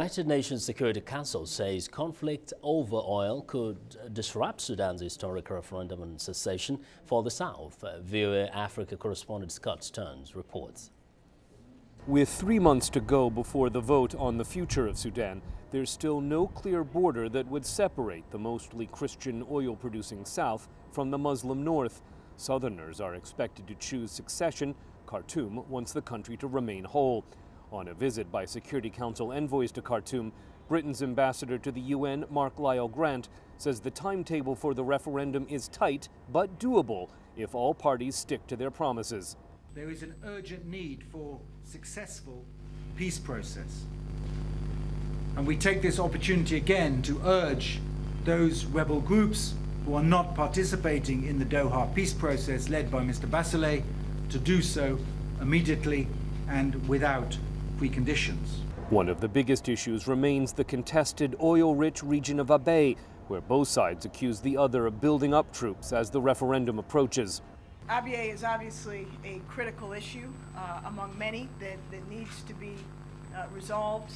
The United Nations Security Council says conflict over oil could disrupt Sudan's historic referendum on secession for the South. VOA Africa correspondent Scott Stearns reports. With 3 months to go before the vote on the future of Sudan, there's still no clear border that would separate the mostly Christian oil-producing South from the Muslim North. Southerners are expected to choose secession. Khartoum wants the country to remain whole. On a visit by Security Council envoys to Khartoum, Britain's ambassador to the UN, Mark Lyle Grant, says the timetable for the referendum is tight but doable if all parties stick to their promises. There is an urgent need for successful peace process. And we take this opportunity again to urge those rebel groups who are not participating in the Doha peace process led by Mr. Bachelet to do so immediately and without preconditions. One of the biggest issues remains the contested oil-rich region of Abyei, where both sides accuse the other of building up troops as the referendum approaches. Abyei is obviously a critical issue among many that needs to be resolved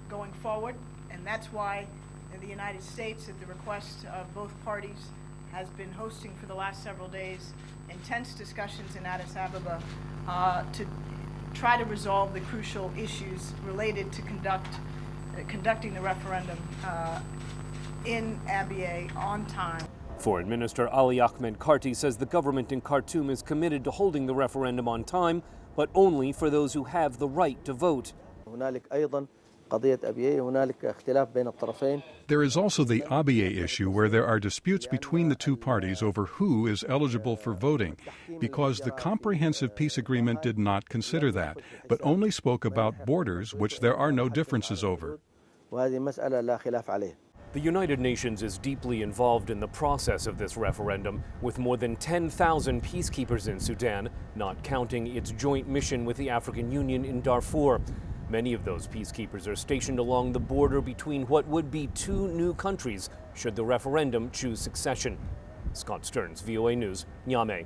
going forward, and that's why the United States, at the request of both parties, has been hosting for the last several days intense discussions in Addis Ababa to try to resolve the crucial issues related to conducting the referendum in Abyei on time. Foreign Minister Ali Ahmed Karti says the government in Khartoum is committed to holding the referendum on time, but only for those who have the right to vote. There is also the Abyei issue, where there are disputes between the two parties over who is eligible for voting, because the comprehensive peace agreement did not consider that, but only spoke about borders, which there are no differences over. The United Nations is deeply involved in the process of this referendum, with more than 10,000 peacekeepers in Sudan, not counting its joint mission with the African Union in Darfur. Many of those peacekeepers are stationed along the border between what would be two new countries should the referendum choose secession. Scott Stearns, VOA News, Niamey.